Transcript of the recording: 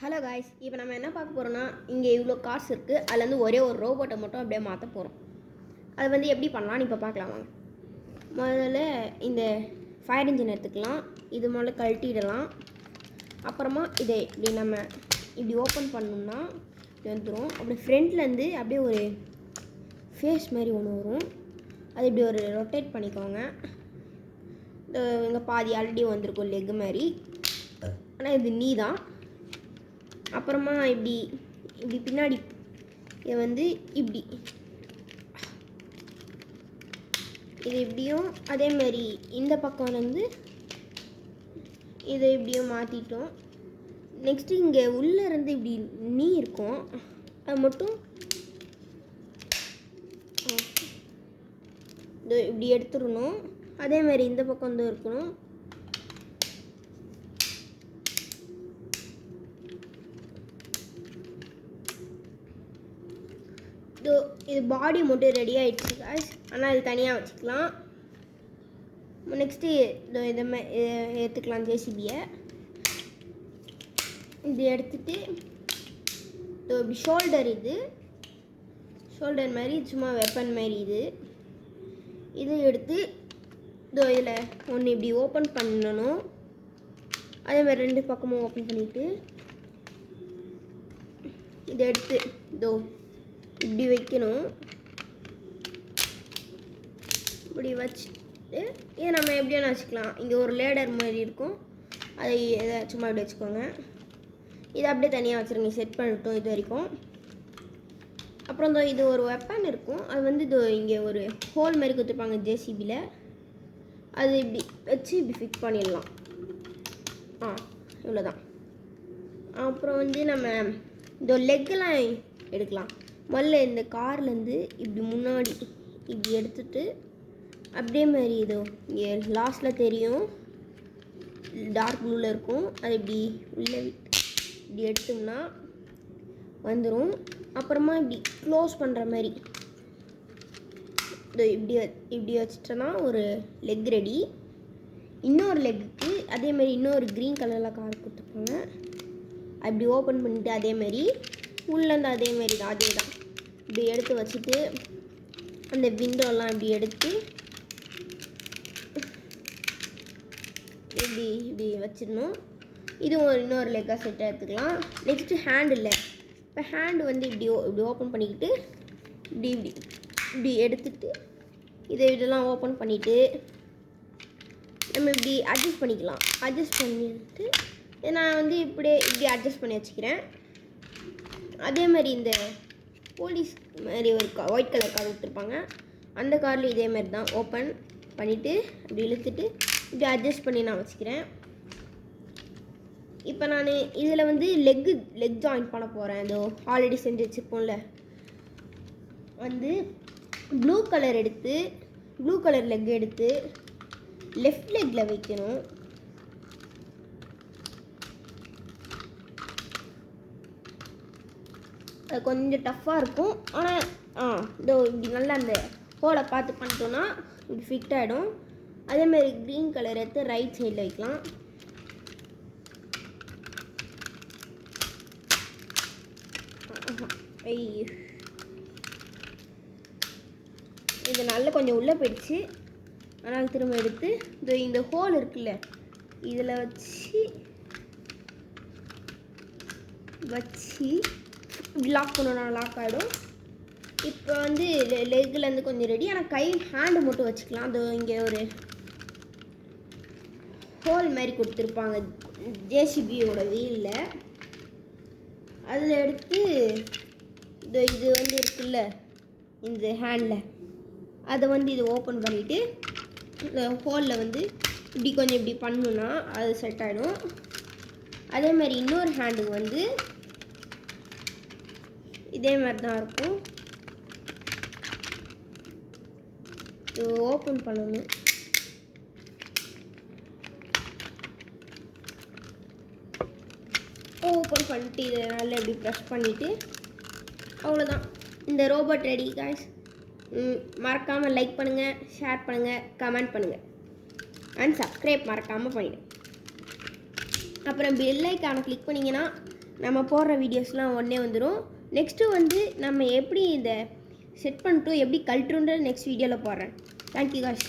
Hello guys, இப்போ நம்ம என்ன பார்க்க போகிறோம்னா, இங்கே இவ்வளோ காசு இருக்குது. அதுலேருந்து ஒரே ஒரு ரோபோட்டை மட்டும் அப்படியே மாற்ற போகிறோம். அது வந்து எப்படி பண்ணலான்னு இப்போ பார்க்கலாம் வாங்க. முதல்ல இந்த ஃபயர் இன்ஜின் எடுத்துக்கலாம். இது முதல்ல கழட்டிடலாம். அப்புறமா இதை இப்படி நம்ம இப்படி ஓப்பன் பண்ணோம்னா இப்படி வந்துடும். அப்படி ஃப்ரண்ட்லேருந்து அப்படியே ஒரு ஃபேஸ் மாதிரி ஒன்று வரும். அது இப்படி ஒரு ரொட்டேட் பண்ணிக்கோங்க. இங்கே பாதி ஆல்ரெடி வந்திருக்கும் லெக் மாதிரி. ஆனால் இது நீ தான். அப்புறமா இப்படி இப்படி பின்னாடி இதை வந்து இப்படி இது இப்படியும் அதேமாரி இந்த பக்கம் வந்து இதை இப்படியும் மாற்றிட்டோம். நெக்ஸ்ட்டு இங்கே உள்ளே இருந்து இப்படி நீ இருக்கும், அது மட்டும் இது இப்படி எடுத்துடணும். அதேமாதிரி இந்த பக்கம் வந்து இருக்கணும். இது பாடி மட்டும் ரெடி ஆகிடுச்சு காய்ஸ், ஆனால் இது தனியாக வச்சுக்கலாம். நெக்ஸ்ட்டு இதை எடுத்துக்கலாம். ஜேசிபியை இது எடுத்துகிட்டு இப்படி ஷோல்டர், இது ஷோல்டர் மாதிரி சும்மா வெப்பன் மாதிரி இது எடுத்து இதில் ஒன்று இப்படி ஓப்பன் பண்ணணும். அதே மாதிரி ரெண்டு பக்கமும் ஓப்பன் பண்ணிவிட்டு இதை எடுத்து இப்படி வைக்கணும். இப்படி வச்சுட்டு இதை நம்ம எப்படியான வச்சுக்கலாம். இங்கே ஒரு லேடர் மாதிரி இருக்கும், அதை சும்மா இப்படி வச்சுக்கோங்க. இதை அப்படியே தனியாக வச்சுருங்க, செட் பண்ணிட்டோம் இது வரைக்கும். அப்புறம் இது ஒரு வெப்பன் இருக்கும், அது வந்து இங்கே ஒரு ஹோல் மாதிரி கொடுத்துருப்பாங்க ஜேசிபியில். அது இப்படி வச்சு இப்படி ஃபிக்ஸ் பண்ணிடலாம். இவ்வளோதான். அப்புறம் வந்து நம்ம இந்த லெக்கெல்லாம் எடுக்கலாம். முதல்ல இந்த கார்லேருந்து இப்படி முன்னாடி இப்படி எடுத்துட்டு அப்படியே மாதிரி இங்கே லாஸ்ட்டில் தெரியும், டார்க் ப்ளூவில் இருக்கும், அது இப்படி உள்ளே இப்படி எடுத்தோம்னா வந்துடும். அப்புறமா இப்படி க்ளோஸ் பண்ணுற மாதிரி இப்படி இப்படி வச்சிட்டோன்னா ஒரு லெக் ரெடி. இன்னொரு லெக்குக்கு அதேமாரி இன்னொரு க்ரீன் கலரில் கார் கொடுத்துருப்பாங்க. அப்படி ஓப்பன் பண்ணிவிட்டு அதேமாரி உள்ளேருந்து அதேமாரி தான், அதே தான் இப்படி எடுத்து வச்சுட்டு அந்த விண்டோலாம் இப்படி எடுத்து இப்படி இப்படி வச்சிடணும். இதுவும் இன்னொரு லெக்காக செட்டாக எடுத்துக்கலாம். நெக்ஸ்ட்டு ஹேண்ட் இல்லை. இப்போ ஹேண்டு வந்து இப்படி ஓப்பன் பண்ணிக்கிட்டு இப்படி இப்படி இப்படி எடுத்துட்டு இதெல்லாம் ஓப்பன் பண்ணிவிட்டு நம்ம இப்படி அட்ஜஸ்ட் பண்ணிக்கலாம். அட்ஜஸ்ட் பண்ணிட்டு நான் வந்து இப்படி அட்ஜஸ்ட் பண்ணி வச்சுக்கிறேன். அதே மாதிரி இந்த போலீஸ் மாதிரி ஒரு ஒயிட் கலர் கார் கொடுத்துருப்பாங்க, அந்த காரில் இதே மாதிரி தான் ஓப்பன் பண்ணிவிட்டு இப்படி இழுத்துட்டு இப்படி அட்ஜஸ்ட் பண்ணி நான் வச்சுக்கிறேன். இப்போ நான் இதில் வந்து லெக் ஜாயின் பண்ண போகிறேன். இதோ ஆல்ரெடி செஞ்சு வச்சுருப்போம்ல, வந்து ப்ளூ கலர் லெக் எடுத்து லெஃப்ட் லெக்கில் வைக்கணும். அது கொஞ்சம் டஃப்பாக இருக்கும், ஆனால் இப்படி நல்லா அந்த ஹோலை பார்த்து பண்ணிட்டோன்னா இப்படி ஃபிட் ஆகிடும். அதேமாதிரி க்ரீன் கலர் எடுத்து ரைட் சைடில் வைக்கலாம். இது நல்லா கொஞ்சம் உள்ளே போயிடுச்சு, ஆனால் திரும்ப எடுத்து இந்த ஹோல் இருக்குல்ல இதில் வச்சு இப்படி லாக் பண்ணணும், லாக் ஆகிடும். இப்போ வந்து லெக்லேருந்து கொஞ்சம் ரெடி, ஆனால் ஹேண்டு மட்டும் வச்சுக்கலாம். அது இங்கே ஒரு ஹோல் மாதிரி கொடுத்துருப்பாங்க ஜேசிபியோட வீலில், அதில் எடுத்து இது வந்து இருக்குல்ல இந்த ஹேண்டில், அதை வந்து இது ஓப்பன் பண்ணிவிட்டு இந்த ஹோலில் வந்து இப்படி கொஞ்சம் இப்படி பண்ணுன்னா அது செட் ஆகிடும். அதேமாதிரி இன்னொரு ஹேண்டுக்கு வந்து இதே மாதிரி தான் இருக்கும். இது ஓப்பன் பண்ணணும். ஓப்பன் பண்ணிட்டு இதை நல்லா இப்படி ப்ரெஸ் பண்ணிவிட்டு அவ்வளோதான், இந்த ரோபோட் ரெடி காய்ஸ். மறக்காமல் லைக் பண்ணுங்கள், ஷேர் பண்ணுங்கள், கமெண்ட் பண்ணுங்கள், அண்ட் சப்ஸ்கிரைப் மறக்காமல் பண்ணிவிடுங்க. அப்புறம் பெல் ஐக்கானை கிளிக் பண்ணிங்கன்னா நம்ம போடுற வீடியோஸ்லாம் உடனே வந்துடும். நெக்ஸ்ட்டு வந்து நம்ம எப்படி இதை செட் பண்ணிட்டு எப்படி கழட்டுன்ற நெக்ஸ்ட் வீடியோவில் போடுறேன். Thank you guys.